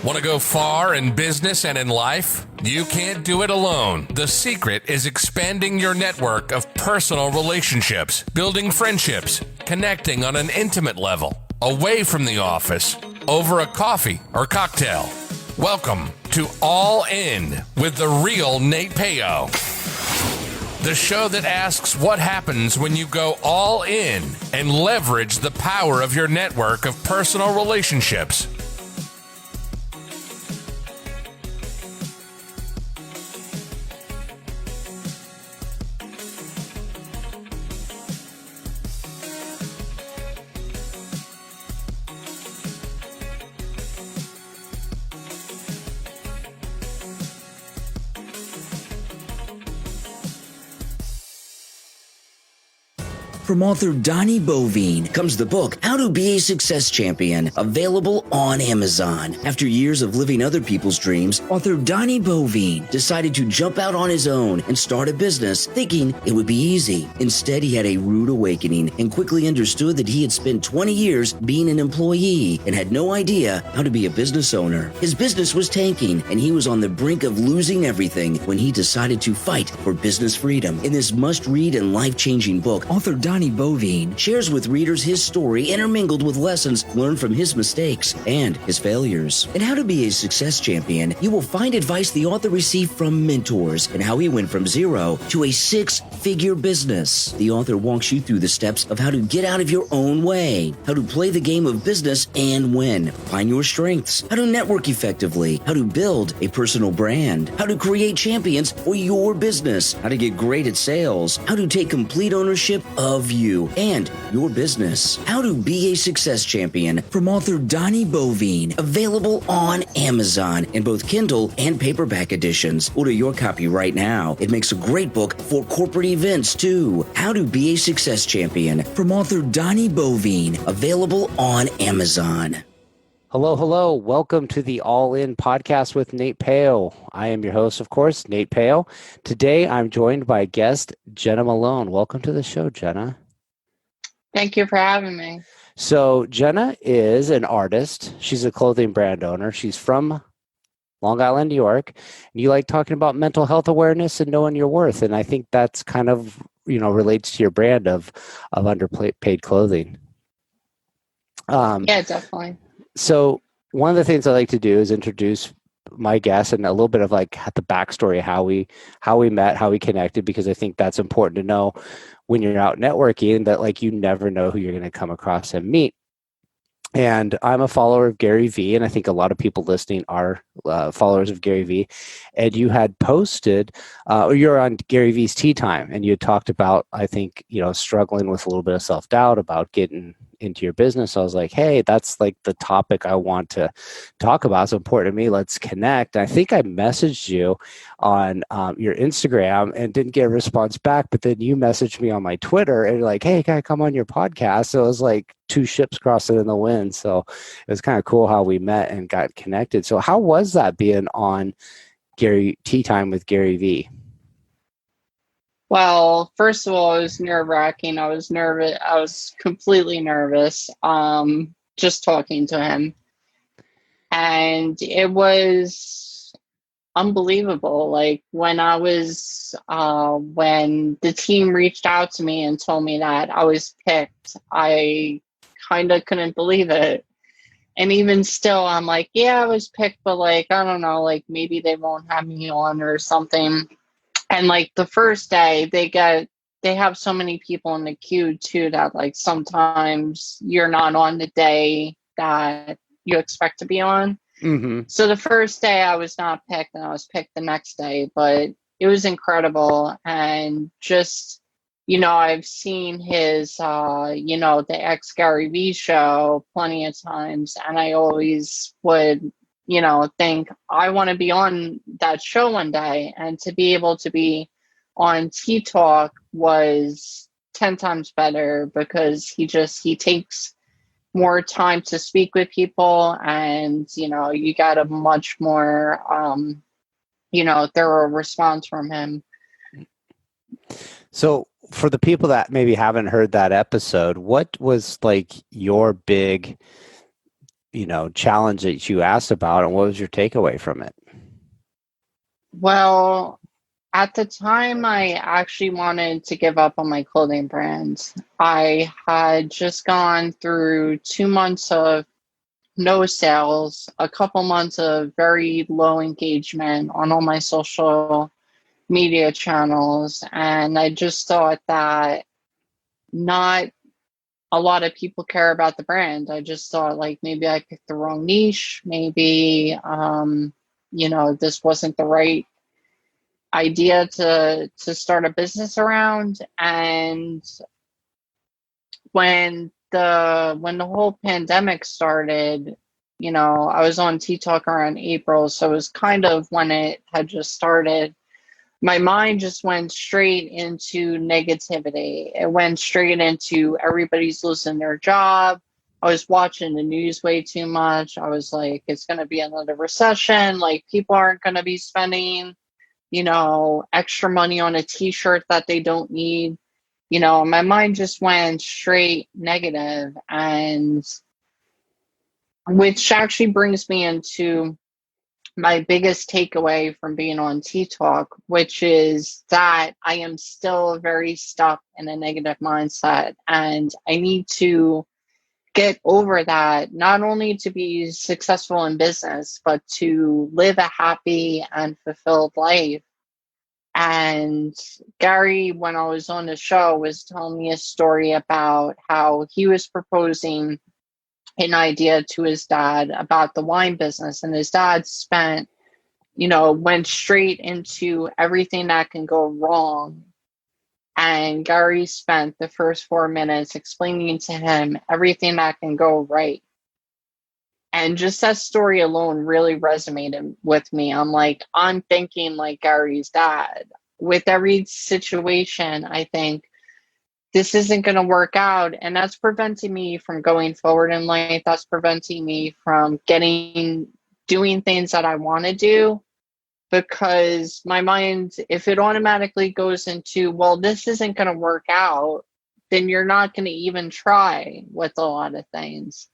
Want to go far in business and in life? You can't do it alone. The secret is expanding your network of personal relationships, building friendships, connecting on an intimate level, away from the office, over a coffee or cocktail. Welcome to All In with the real Nate Payo. The show that asks what happens when you go all in and leverage the power of your network of personal relationships. From author Donnie Bovine comes the book, How to Be a Success Champion, available on Amazon. After years of living other people's dreams, author Donnie Bovine decided to jump out on his own and start a business, thinking it would be easy. Instead, he had a rude awakening and quickly understood that he had spent 20 years being an employee and had no idea how to be a business owner. His business was tanking, and he was on the brink of losing everything when he decided to fight for business freedom. In this must-read and life-changing book, author Donnie Bovine shares with readers his story intermingled with lessons learned from his mistakes and his failures. In How to Be a Success Champion, you will find advice the author received from mentors and how he went from zero to a six-figure business. The author walks you through the steps of how to get out of your own way, how to play the game of business and win, find your strengths, how to network effectively, how to build a personal brand, how to create champions for your business, how to get great at sales, how to take complete ownership of you and your business. How to Be a Success Champion from author Donnie Bovine, available on Amazon in both Kindle and paperback editions. Order your copy right now. It makes a great book for corporate events too. How to Be a Success Champion from author Donnie Bovine, available on Amazon. Hello. Welcome to the All In podcast with Nate Payo. I am your host, of course, Nate Payo. Today, I'm joined by guest Jenna Malone. Welcome to the show, Jenna. Thank you for having me. So Jenna is an artist. She's a clothing brand owner. She's from Long Island, New York. And you like talking about mental health awareness and knowing your worth. And I think that's kind of, relates to your brand of underpaid clothing. Yeah, definitely. So one of the things I like to do is introduce my guests and a little bit of like the backstory, how we met, how we connected, because I think that's important to know when you're out networking, that like you never know who you're going to come across and meet. And I'm a follower of Gary Vee, and I think a lot of people listening are followers of Gary Vee. And you had posted, or you're on Gary Vee's Tea Time, and you had talked about, I think, struggling with a little bit of self-doubt about getting into your business. So I was like, hey, that's like the topic I want to talk about. It's important to me. Let's connect. And I think I messaged you on your Instagram and didn't get a response back, but then you messaged me on my Twitter and like, hey, can I come on your podcast? So it was like two ships crossing in the wind. So it was kind of cool how we met and got connected. So how was that being on Tea Time with Gary Vee? Well, first of all, it was nerve-wracking. I was nervous. I was completely nervous just talking to him. And it was unbelievable. Like when the team reached out to me and told me that I was picked, I kind of couldn't believe it. And even still, I'm like, yeah, I was picked, but like, I don't know, like maybe they won't have me on or something. And like the first day they have so many people in the queue too, that like sometimes you're not on the day that you expect to be on. Mm-hmm. So the first day I was not picked and I was picked the next day, but it was incredible. And just, I've seen his, the ex Gary Vee show plenty of times. And I always would, think I want to be on that show one day. And to be able to be on Tea Talk was 10 times better because he takes more time to speak with people, and you got a much more thorough response from him. So for the people that maybe haven't heard that episode, what was like your big challenge that you asked about, and what was your takeaway from it? Well, at the time, I actually wanted to give up on my clothing brand. I had just gone through 2 months of no sales, a couple months of very low engagement on all my social media channels. And I just thought that not a lot of people care about the brand. I just thought like maybe I picked the wrong niche. Maybe, this wasn't the right idea to start a business around. And when the whole pandemic started, I was on TikTok around April, so it was kind of when it had just started. My mind just went straight into negativity. It went straight into everybody's losing their job. I was watching the news way too much. I was like, it's going to be another recession. Like, people aren't going to be spending, extra money on a t-shirt that they don't need. My mind just went straight negative, and which actually brings me into my biggest takeaway from being on TikTok, which is that I am still very stuck in a negative mindset, and I need to get over that, not only to be successful in business, but to live a happy and fulfilled life. And Gary, when I was on the show, was telling me a story about how he was proposing an idea to his dad about the wine business. And his dad went straight into everything that can go wrong. And Gary spent the first 4 minutes explaining to him everything that can go right. And just that story alone really resonated with me. I'm thinking like Gary's dad. With every situation, I think this isn't going to work out. And that's preventing me from going forward in life. That's preventing me from doing things that I want to do. Because my mind, if it automatically goes into, well, this isn't going to work out, then you're not going to even try with a lot of things.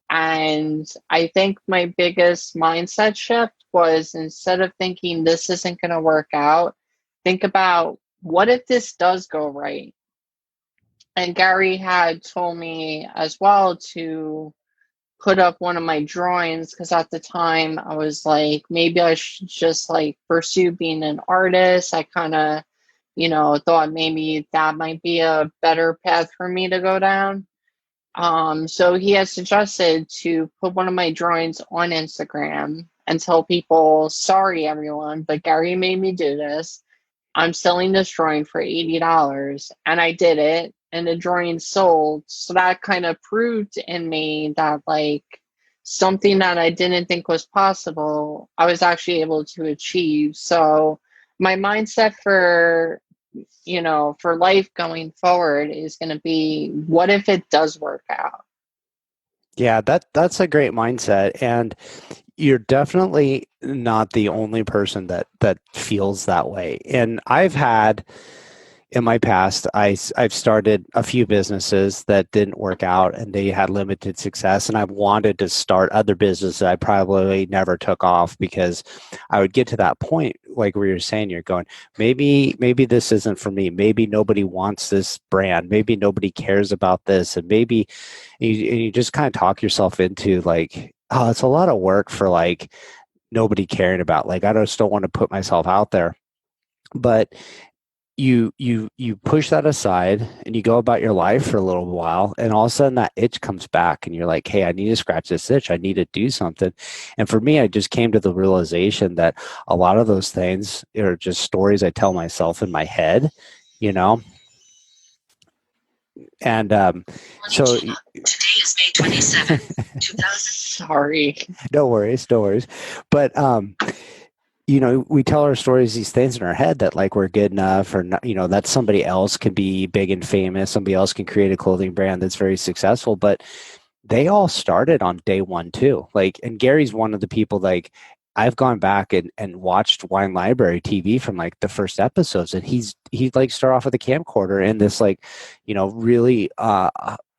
And I think my biggest mindset shift was, instead of thinking this isn't going to work out, think about, what if this does go right? And Gary had told me as well to put up one of my drawings, because at the time I was like, maybe I should just like pursue being an artist. I kind of, thought maybe that might be a better path for me to go down. So he has suggested to put one of my drawings on Instagram and tell people, sorry, everyone, but Gary made me do this. I'm selling this drawing for $80. And I did it, and the drawing sold. So that kind of proved in me that, like, something that I didn't think was possible, I was actually able to achieve. So my mindset for life going forward is going to be, what if it does work out? Yeah, that's a great mindset, and you're definitely not the only person that feels that way. And I've had, in my past, I've started a few businesses that didn't work out and they had limited success. And I've wanted to start other businesses that I probably never took off, because I would get to that point, like where you're saying, you're going, maybe this isn't for me. Maybe nobody wants this brand. Maybe nobody cares about this. And maybe you just kind of talk yourself into like, oh, it's a lot of work for like nobody caring about. Like, I just don't want to put myself out there. But you push that aside and you go about your life for a little while, and all of a sudden that itch comes back and you're like, hey, I need to scratch this itch. I need to do something. And for me, I just came to the realization that a lot of those things are just stories I tell myself in my head, you know? And so Jenna, today is May 27th, 2000. Sorry. no worries. But we tell our stories, these things in our head that like we're good enough, or not, that somebody else can be big and famous. Somebody else can create a clothing brand that's very successful, but they all started on day one too. Like, and Gary's one of the people, like, I've gone back and watched Wine Library TV from like the first episodes, and he like start off with a camcorder in this like, really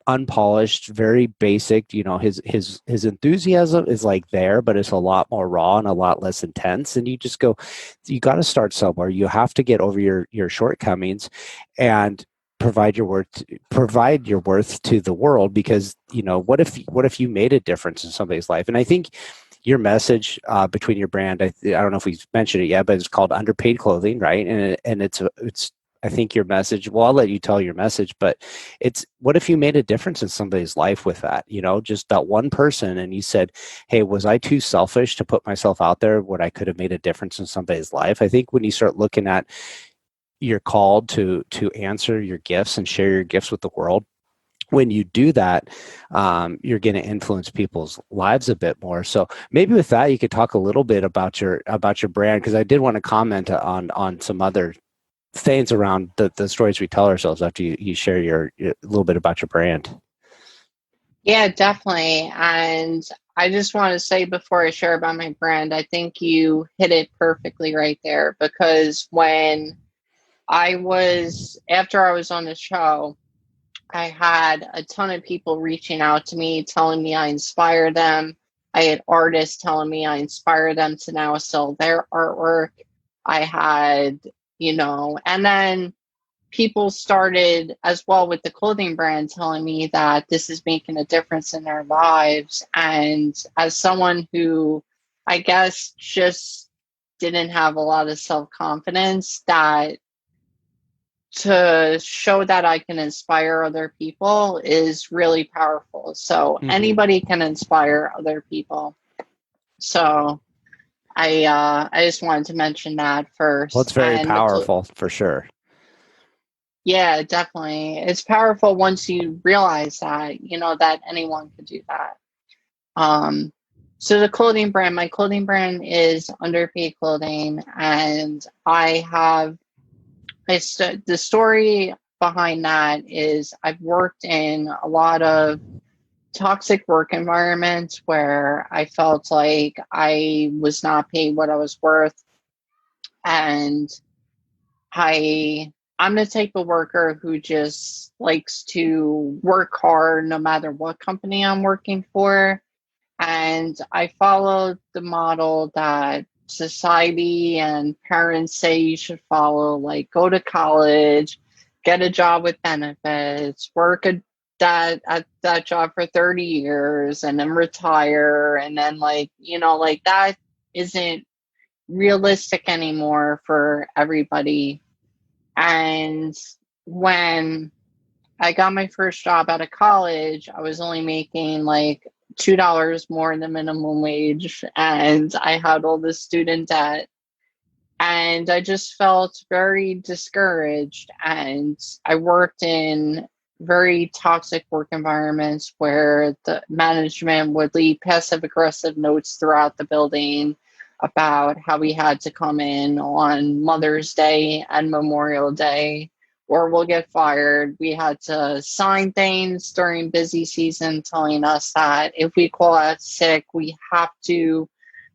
unpolished, very basic. You know, his enthusiasm is like there, but it's a lot more raw and a lot less intense. And you just go, you got to start somewhere. You have to get over your shortcomings and provide your worth to the world, because you know, what if you made a difference in somebody's life? And I think your message between your brand, I don't know if we've mentioned it yet, but it's called Underpaid Clothing, right? And it's I think your message, well, I'll let you tell your message, but it's, what if you made a difference in somebody's life with that, you know, just that one person, and you said, hey, was I too selfish to put myself out there when I could have made a difference in somebody's life? I think when you start looking at, you're called to answer your gifts and share your gifts with the world, when you do that, you're going to influence people's lives a bit more. So maybe with that, you could talk a little bit about your brand, because I did want to comment on some other things around the stories we tell ourselves after you share your a little bit about your brand. Yeah, definitely. And I just want to say before I share about my brand, I think you hit it perfectly right there, because after I was on the show, I had a ton of people reaching out to me, telling me I inspire them. I had artists telling me I inspire them to now sell their artwork. I had, and then people started as well with the clothing brand telling me that this is making a difference in their lives. And as someone who, I guess, just didn't have a lot of self-confidence, that to show that I can inspire other people is really powerful. So anybody can inspire other people. So I just wanted to mention that first. Well, it's very powerful for sure. Yeah, definitely. It's powerful once you realize that, that anyone could do that. So the clothing brand, my clothing brand is Underpaid Clothing, and the story behind that is I've worked in a lot of toxic work environments where I felt like I was not paid what I was worth. And I'm the type of worker who just likes to work hard no matter what company I'm working for. And I followed the model that society and parents say you should follow, like go to college, get a job with benefits, work at that job for 30 years and then retire. And then that isn't realistic anymore for everybody. And when I got my first job out of college, I was only making like $2 more than minimum wage, and I had all this student debt, and I just felt very discouraged. And I worked in very toxic work environments where the management would leave passive aggressive notes throughout the building about how we had to come in on Mother's Day and Memorial Day or we'll get fired. We had to sign things during busy season telling us that if we call out sick, we have to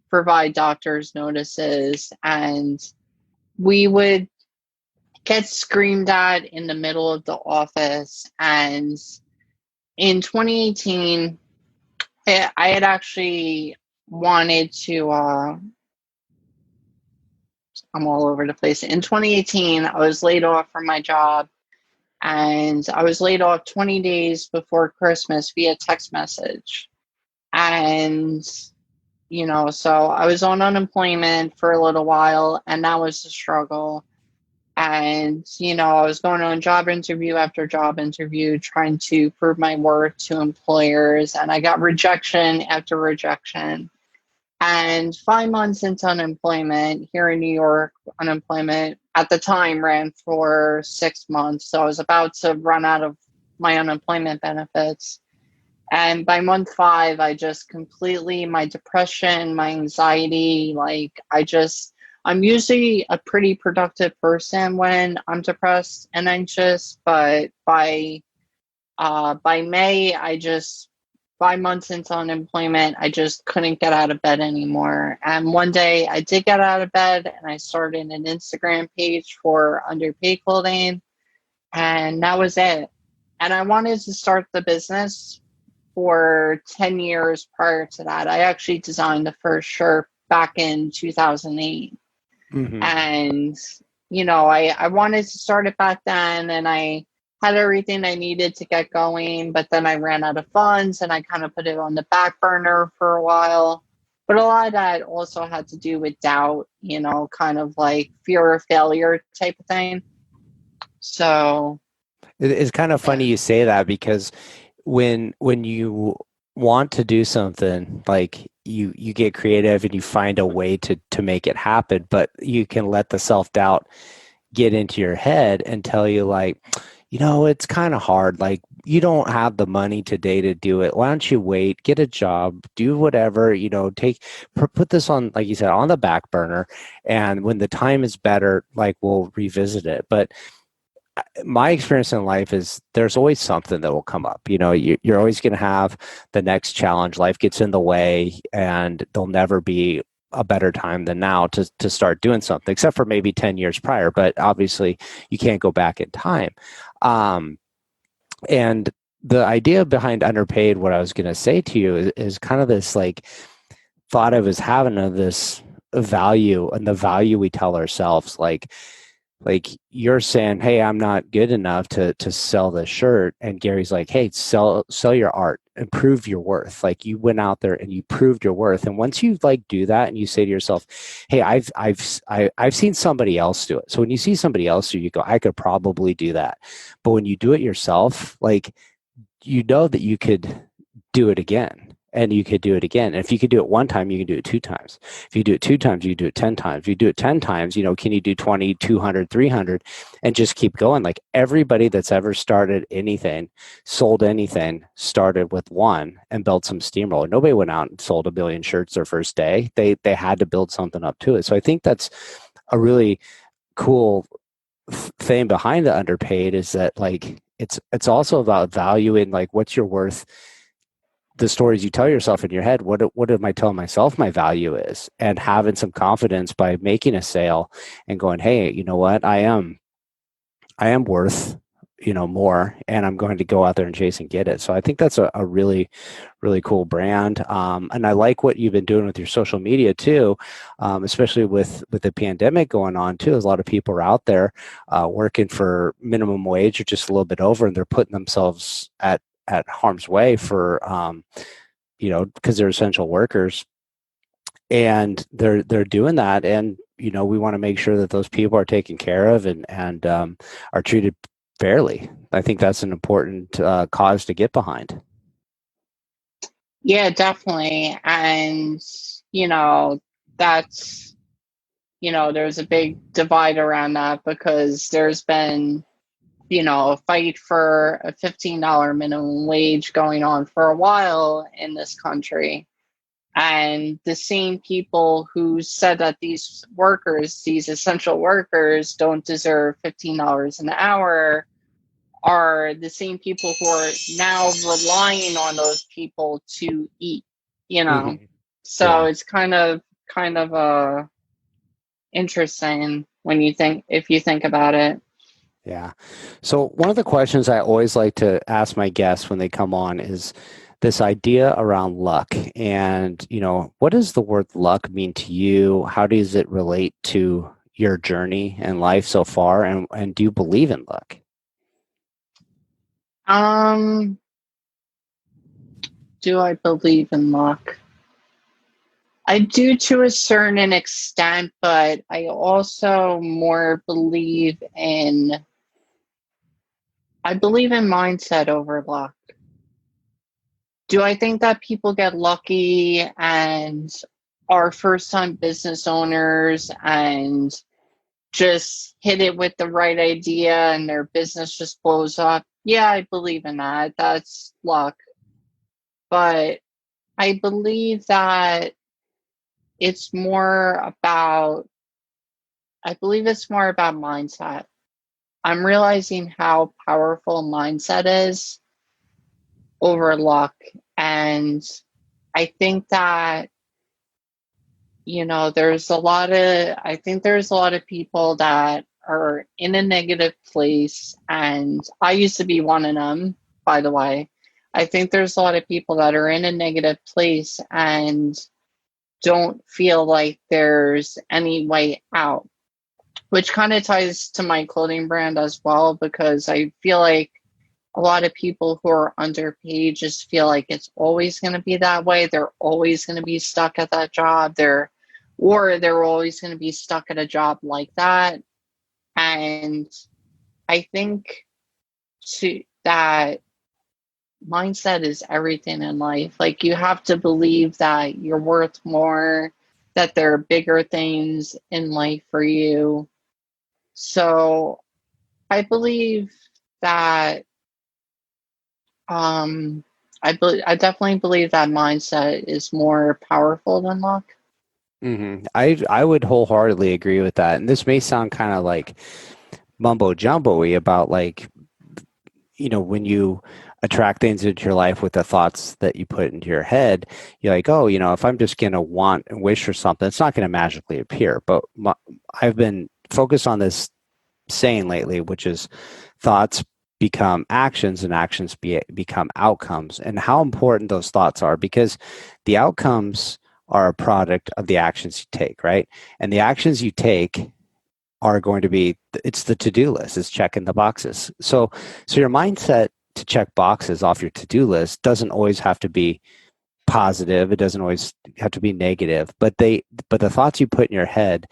provide doctor's notices. And we would get screamed at in the middle of the office. And in 2018, I had actually wanted to, I'm all over the place. In 2018, I was laid off from my job, and I was laid off 20 days before Christmas via text message. And, so I was on unemployment for a little while, and that was the struggle. And, I was going on job interview after job interview, trying to prove my worth to employers, and I got rejection after rejection. And 5 months into unemployment here in New York, unemployment at the time ran for 6 months. So I was about to run out of my unemployment benefits. And by month 5, I just completely, my depression, my anxiety, I'm usually a pretty productive person when I'm depressed and anxious. But by May, 5 months into unemployment, I just couldn't get out of bed anymore. And one day I did get out of bed and I started an Instagram page for Underpaid Clothing. And that was it. And I wanted to start the business for 10 years prior to that. I actually designed the first shirt back in 2008. Mm-hmm. And, I wanted to start it back then, and I had everything I needed to get going, but then I ran out of funds and I kind of put it on the back burner for a while. But a lot of that also had to do with doubt, kind of like fear of failure type of thing. So, It's kind of funny yeah. you say that, because when you want to do something, like you get creative and you find a way to make it happen, but you can let the self-doubt get into your head and tell you, like, it's kind of hard, like you don't have the money today to do it. Why don't you wait, get a job, do whatever, put this on, like you said, on the back burner, and when the time is better, like, we'll revisit it. But my experience in life is there's always something that will come up. You're always going to have the next challenge. Life gets in the way, and there'll never be a better time than now to start doing something, except for maybe 10 years prior. But obviously, you can't go back in time. And the idea behind Underpaid, what I was going to say to you is kind of this, like, thought I was having of this value, and the value we tell ourselves, like you're saying, hey, I'm not good enough to sell this shirt, and Gary's like, hey, sell your art, improve your worth. Like, you went out there and you proved your worth, and once you like do that and you say to yourself, hey, I've seen somebody else do it. So when you see somebody else do, you go, I could probably do that. But when you do it yourself, like, you know that you could do it again. And you could do it again. And if you could do it one time, you can do it 2 times. If you do it 2 times, you can do it 10 times. If you do it 10 times, can you do 20, 200, 300, and just keep going? Like, everybody that's ever started anything, sold anything, started with one and built some steamroller. Nobody went out and sold 1 billion shirts their first day. They had to build something up to it. So I think that's a really cool thing behind the Underpaid, is that, like, it's also about valuing, like, what's your worth, the stories you tell yourself in your head. What am I telling myself my value is, and having some confidence by making a sale and going, hey, you know what, I am worth more, and I'm going to go out there and chase and get it. So I think that's a really, really cool brand. And I like what you've been doing with your social media too, especially with the pandemic going on too. There's a lot of people are out there working for minimum wage or just a little bit over, and they're putting themselves at harm's way for because they're essential workers, and they're doing that. And we want to make sure that those people are taken care of, and are treated fairly. I think that's an important cause to get behind. Yeah, definitely. And, that's, there's a big divide around that, because there's been, a fight for a $15 minimum wage going on for a while in this country. And the same people who said that these essential workers, don't deserve $15 an hour, are the same people who are now relying on those people to eat, Mm-hmm. So Yeah. it's kind of interesting if you think about it. Yeah. So one of the questions I always like to ask my guests when they come on is this idea around luck. And, what does the word luck mean to you? How does it relate to your journey in life so far? And do you believe in luck? Do I believe in luck? I do, to a certain extent, but I also more believe in mindset over luck. Do I think that people get lucky and are first time business owners and just hit it with the right idea and their business just blows up? Yeah, I believe in that. That's luck. But I believe that it's more about mindset. I'm realizing how powerful mindset is over luck. And I think that, I think there's a lot of people that are in a negative place, and I used to be one of them, by the way. I think there's a lot of people that are in a negative place and don't feel like there's any way out, which kind of ties to my clothing brand as well, because I feel like a lot of people who are underpaid just feel like it's always going to be that way. They're always going to be stuck at that job. Or they're always going to be stuck at a job like that. And I think that mindset is everything in life. Like, you have to believe that you're worth more, that there are bigger things in life for you. So I believe that I definitely believe that mindset is more powerful than luck. I would wholeheartedly agree with that. And this may sound kind of like mumbo jumbo-y about like, when you attract things into your life with the thoughts that you put into your head, you're like, oh, if I'm just going to want and wish for something, it's not going to magically appear. But I've been focused on this saying lately, which is thoughts become actions and actions become outcomes, and how important those thoughts are, because the outcomes are a product of the actions you take, right? And the actions you take are going to be, it's the to-do list, it's checking the boxes. So your mindset to check boxes off your to-do list doesn't always have to be positive. It doesn't always have to be negative, but the thoughts you put in your head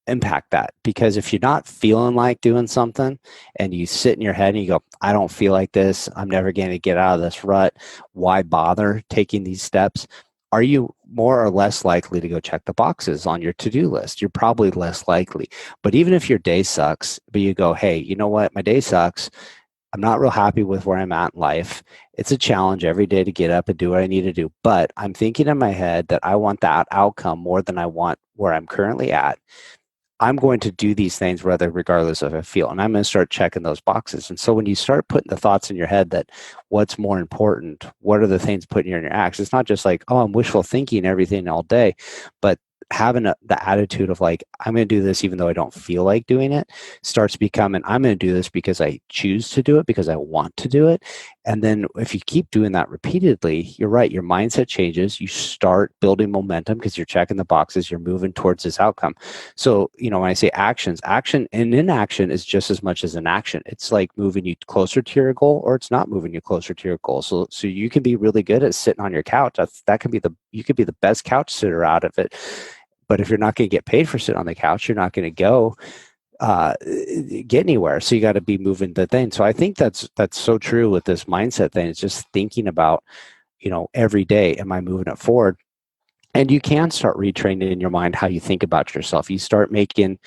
impact that. Because if you're not feeling like doing something and you sit in your head and you go, I don't feel like this, I'm never going to get out of this rut, why bother taking these steps? Are you more or less likely to go check the boxes on your to-do list? You're probably less likely. But even if your day sucks, but you go, hey, you know what, my day sucks, I'm not real happy with where I'm at in life. It's a challenge every day to get up and do what I need to do. But I'm thinking in my head that I want that outcome more than I want where I'm currently at. I'm going to do these things regardless of how I feel, and I'm going to start checking those boxes. And so when you start putting the thoughts in your head that what's more important, what are the things putting you in your actions, it's not just like, oh, I'm wishful thinking everything all day, but having the attitude of like, I'm going to do this even though I don't feel like doing it, starts becoming, I'm going to do this because I choose to do it, because I want to do it. And then if you keep doing that repeatedly, you're right, your mindset changes. You start building momentum because you're checking the boxes, you're moving towards this outcome. So, when I say action and inaction is just as much as an action. It's like moving you closer to your goal, or it's not moving you closer to your goal. So you can be really good at sitting on your couch. You could be the best couch sitter out of it. But if you're not going to get paid for sitting on the couch, you're not going to go get anywhere. So you got to be moving the thing. So I think that's so true with this mindset thing. It's just thinking about, every day, am I moving it forward? And you can start retraining in your mind how you think about yourself. You start making,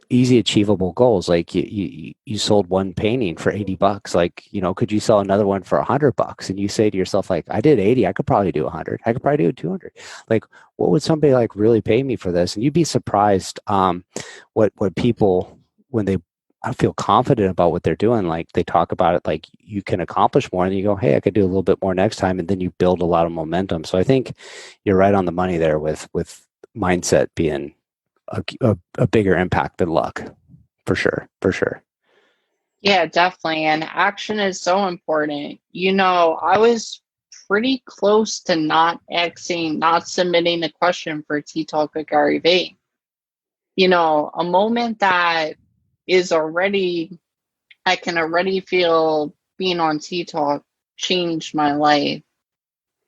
easy achievable goals. Like you sold one painting for $80. Like, could you sell another one for $100? And you say to yourself, like, I did 80, I could probably do 100. I could probably do 200. Like, what would somebody like really pay me for this? And you'd be surprised what people, when they feel confident about what they're doing, like they talk about it, like you can accomplish more, and you go, hey, I could do a little bit more next time. And then you build a lot of momentum. So I think you're right on the money there with mindset being a bigger impact than luck, for sure. Yeah, definitely. And action is so important. I was pretty close to not submitting a question for Tea Talk with Gary Vee. A moment that is already, I can already feel being on Tea Talk changed my life,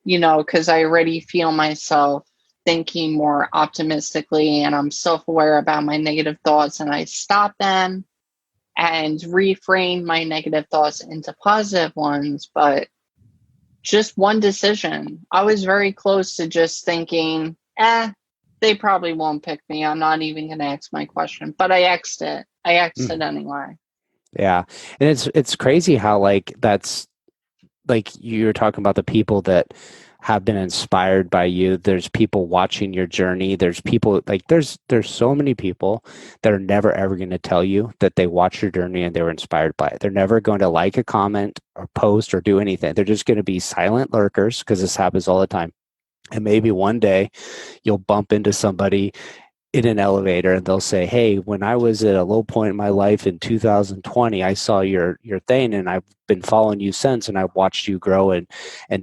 because I already feel myself thinking more optimistically, and I'm self-aware about my negative thoughts, and I stop them and reframe my negative thoughts into positive ones. But just one decision, I was very close to just thinking, they probably won't pick me, I'm not even going to ask my question. But I X'd it. Anyway. Yeah. And it's crazy how like that's like you're talking about the people that have been inspired by you. There's people watching your journey. There's people like there's so many people that are never ever going to tell you that they watched your journey and they were inspired by it. They're never going to like a comment or post or do anything. They're just going to be silent lurkers, because this happens all the time. And maybe one day you'll bump into somebody in an elevator and they'll say, hey, when I was at a low point in my life in 2020, I saw your thing and I've been following you since, and I've watched you grow and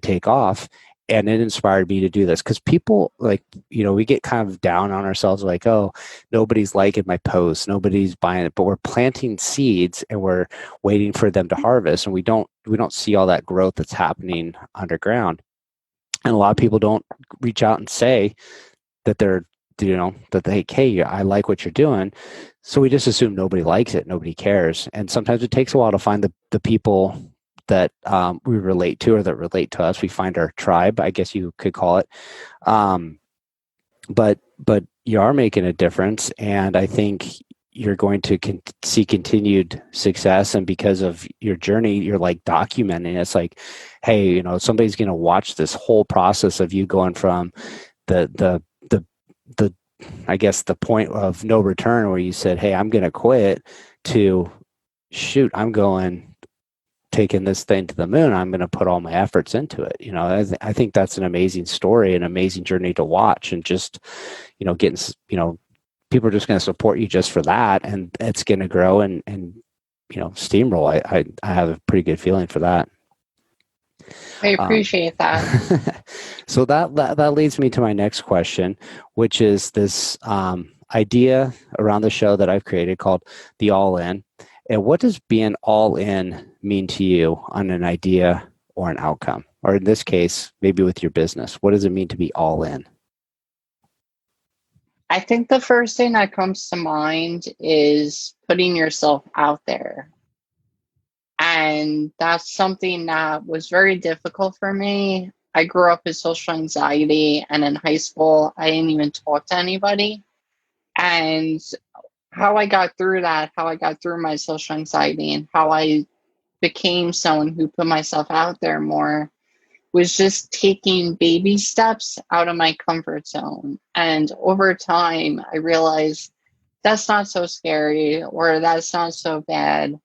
take off. And it inspired me to do this, because people, like, we get kind of down on ourselves, like, oh, nobody's liking my post, nobody's buying it, but we're planting seeds and we're waiting for them to harvest. And we don't see all that growth that's happening underground. And a lot of people don't reach out and say that they're, that they, hey, I like what you're doing. So we just assume nobody likes it, nobody cares. And sometimes it takes a while to find the people that we relate to, or that relate to us. We find our tribe, I guess you could call it. But you are making a difference, and I think you're going to see continued success. And because of your journey, you're like documenting. It's like, hey, somebody's going to watch this whole process of you going from the I guess the point of no return, where you said, hey, I'm going to quit, to shoot, I'm taking this thing to the moon. I'm going to put all my efforts into it. I think that's an amazing story, an amazing journey to watch. And just, getting, people are just going to support you just for that, and it's going to grow and steamroll. I have a pretty good feeling for that. I appreciate that. So that leads me to my next question, which is this idea around the show that I've created called the All In. And what does being all in mean to you on an idea or an outcome? Or in this case, maybe with your business, what does it mean to be all in? I think the first thing that comes to mind is putting yourself out there. And that's something that was very difficult for me. I grew up with social anxiety, and in high school, I didn't even talk to anybody. And how I got through that, how I got through my social anxiety, and how I became someone who put myself out there more, was just taking baby steps out of my comfort zone. And over time, I realized that's not so scary, or that's not so bad.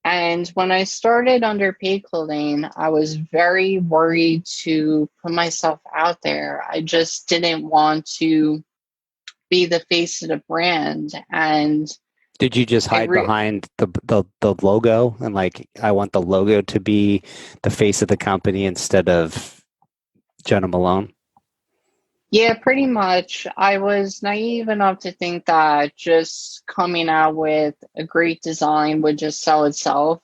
And when I started Underpaid Clothing, I was very worried to put myself out there. I just didn't want to be the face of the brand. And did you just hide behind the logo, and like, I want the logo to be the face of the company instead of Jenna Malone? Yeah, pretty much. I was naive enough to think that just coming out with a great design would just sell itself.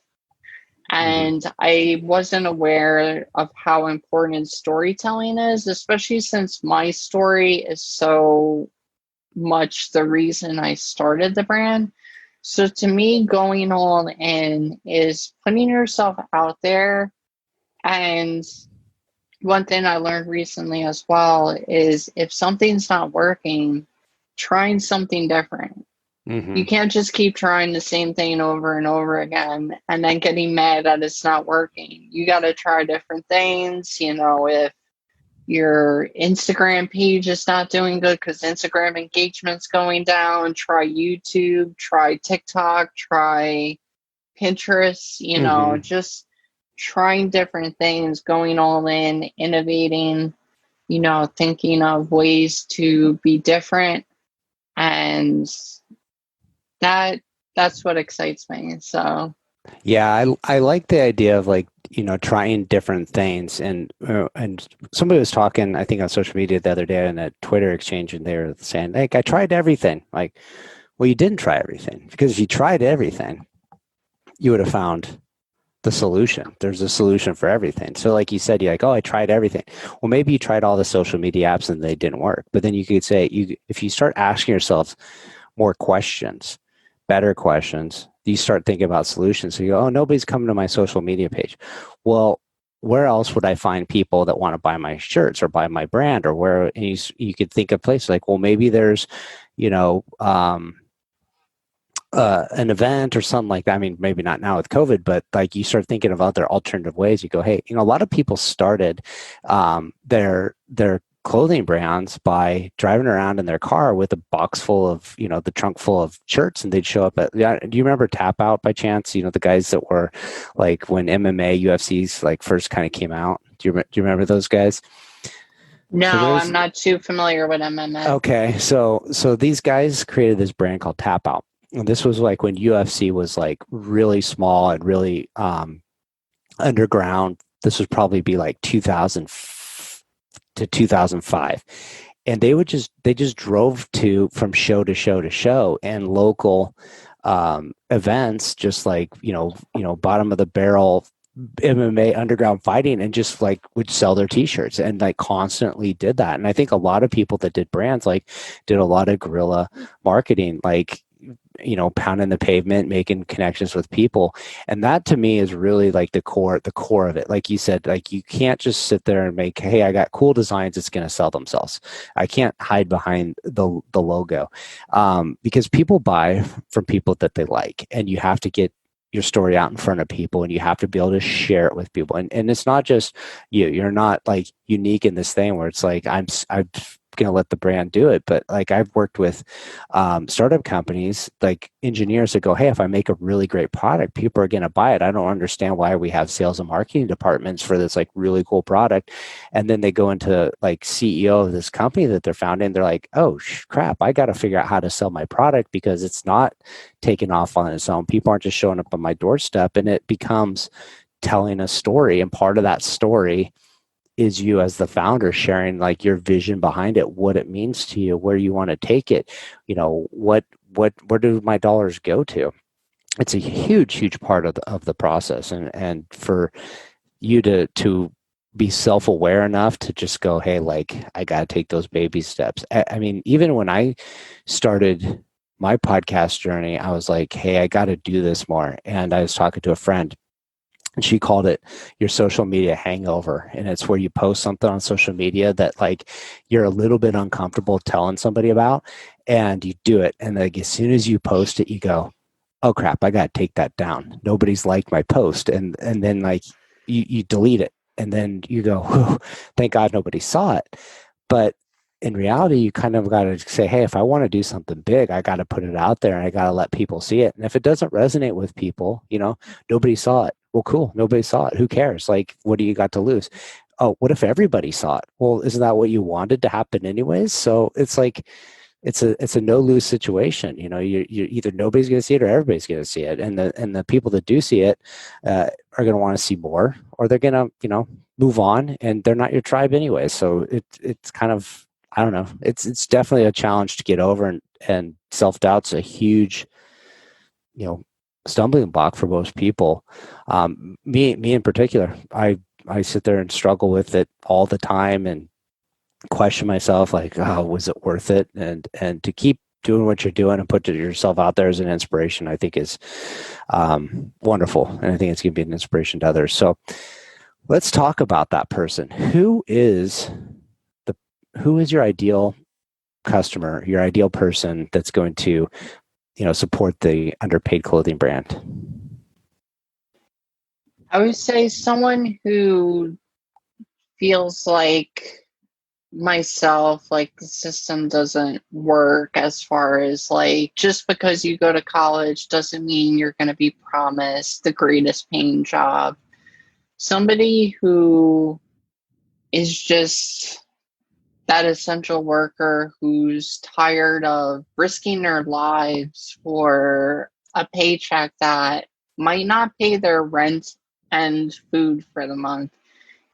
And I wasn't aware of how important storytelling is, especially since my story is so much the reason I started the brand. So to me, going all in is putting yourself out there. And one thing I learned recently as well is, if something's not working, trying something different. You can't just keep trying the same thing over and over again and then getting mad that it's not working. You got to try different things. If your Instagram page is not doing good because Instagram engagement's going down, try YouTube, try TikTok, try Pinterest, just trying different things, going all in, innovating, thinking of ways to be different. And that's what excites me. So yeah, I like the idea of, like, trying different things. And somebody was talking, I think, on social media the other day in a Twitter exchange, and they were saying, like, I tried everything. Like, well, you didn't try everything, because if you tried everything, you would have found the solution. There's a solution for everything. So like you said, you're like, oh, I tried everything. Well, maybe you tried all the social media apps and they didn't work. But then you could say, if you start asking yourself more questions, better questions, you start thinking about solutions. So you go, oh, nobody's coming to my social media page. Well, where else would I find people that want to buy my shirts or buy my brand? Or where, and you could think of places like, well, maybe there's, an event or something like that. I mean, maybe not now with COVID, but like, you start thinking of other alternative ways. You go, hey, a lot of people started their clothing brands by driving around in their car with a box full of, the trunk full of shirts, and they'd show up at, do you remember Tap Out by chance? The guys that were like, when MMA, UFC's like first kind of came out. Do you remember those guys? So No, there's I'm not too familiar with MMA. okay. So these guys created this brand called Tap Out. And this was like when UFC was like really small and really underground. This would probably be like 2000 to 2005. And they just drove to from show to show to show and local events, just like bottom of the barrel MMA underground fighting, and just like would sell their t-shirts and like constantly did that. And I think a lot of people that did brands like did a lot of guerrilla marketing, like pounding the pavement, making connections with people. And that to me is really like the core of it. Like you said, like you can't just sit there and make, hey, I got cool designs, it's going to sell themselves. I can't hide behind the logo, because people buy from people that they like, and you have to get your story out in front of people, and you have to be able to share it with people. And it's not just you're not like unique in this thing where it's like I'm going to let the brand do it. But like I've worked with startup companies, like engineers that go, hey, if I make a really great product, people are going to buy it. I don't understand why we have sales and marketing departments for this like really cool product. And then they go into like CEO of this company that they're founding. They're like, oh crap, I got to figure out how to sell my product because it's not taking off on its own. People aren't just showing up on my doorstep, and it becomes telling a story. And part of that story is you as the founder sharing like your vision behind it, what it means to you, where you want to take it, where do my dollars go to? It's a huge part of the process. And for you to be self-aware enough to just go, hey, like I got to take those baby steps. I mean, even when I started my podcast journey, I was like, hey, I got to do this more. And I was talking to a friend, and she called it your social media hangover. And it's where you post something on social media that like you're a little bit uncomfortable telling somebody about, and you do it. And like as soon as you post it, you go, oh crap, I got to take that down. Nobody's liked my post. And then like you delete it. And then you go, thank God nobody saw it. But in reality, you kind of got to say, hey, if I want to do something big, I got to put it out there and I got to let people see it. And if it doesn't resonate with people, nobody saw it. Well, cool. Nobody saw it. Who cares? Like, what do you got to lose? Oh, what if everybody saw it? Well, isn't that what you wanted to happen anyways? So it's like, it's a no lose situation. You either nobody's going to see it or everybody's going to see it. And the people that do see it are going to want to see more, or they're going to, move on, and they're not your tribe anyway. So it's kind of, I don't know. It's definitely a challenge to get over, and self-doubt's a huge, stumbling block for most people. Me in particular, I sit there and struggle with it all the time and question myself, like, oh, was it worth it? And to keep doing what you're doing and put yourself out there as an inspiration, I think is wonderful. And I think it's going to be an inspiration to others. So let's talk about that person. Who is your ideal customer, your ideal person that's going to, support the Underpaid Clothing brand? I would say someone who feels like myself, like the system doesn't work, as far as like just because you go to college doesn't mean you're going to be promised the greatest paying job. Somebody who is just that essential worker who's tired of risking their lives for a paycheck that might not pay their rent and food for the month.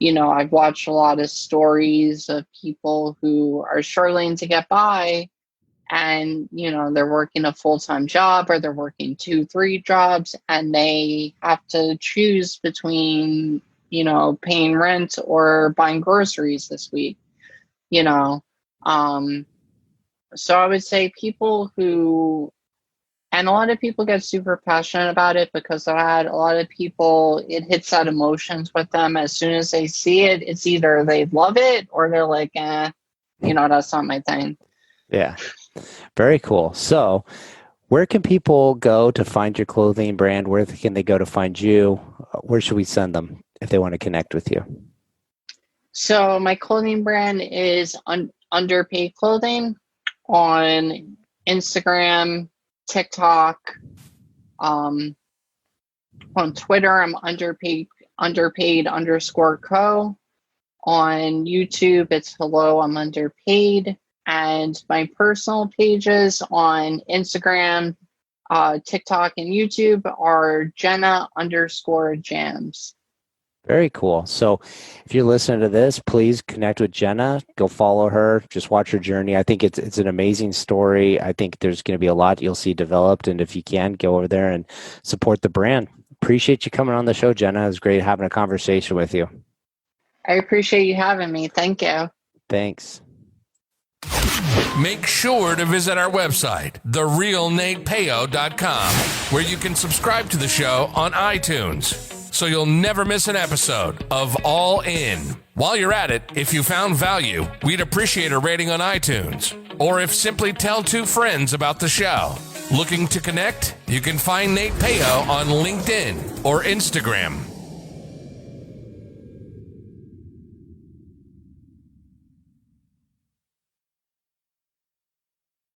I've watched a lot of stories of people who are struggling to get by, and, they're working a full-time job, or they're working 2-3 jobs, and they have to choose between, paying rent or buying groceries this week. you know so I would say people who, and a lot of people get super passionate about it, because I've had a lot of people, it hits that emotions with them as soon as they see it. It's either they love it or they're like, that's not my thing. Yeah, very cool. So where can people go to find your clothing brand? Where can they go to find you? Where should we send them if they want to connect with you? So my clothing brand is Underpaid Clothing on Instagram, TikTok, on Twitter. I'm underpaid _co. On YouTube, it's Hello, I'm Underpaid. And my personal pages on Instagram, TikTok, and YouTube are Jenna_jams. Very cool. So if you're listening to this, please connect with Jenna. Go follow her. Just watch her journey. I think it's an amazing story. I think there's going to be a lot you'll see developed. And if you can, go over there and support the brand. Appreciate you coming on the show, Jenna. It was great having a conversation with you. I appreciate you having me. Thank you. Thanks. Make sure to visit our website, therealnatepeo.com, where you can subscribe to the show on iTunes, so you'll never miss an episode of All In. While you're at it, if you found value, we'd appreciate a rating on iTunes, or if simply tell 2 friends about the show. Looking to connect? You can find Nate Peo on LinkedIn or Instagram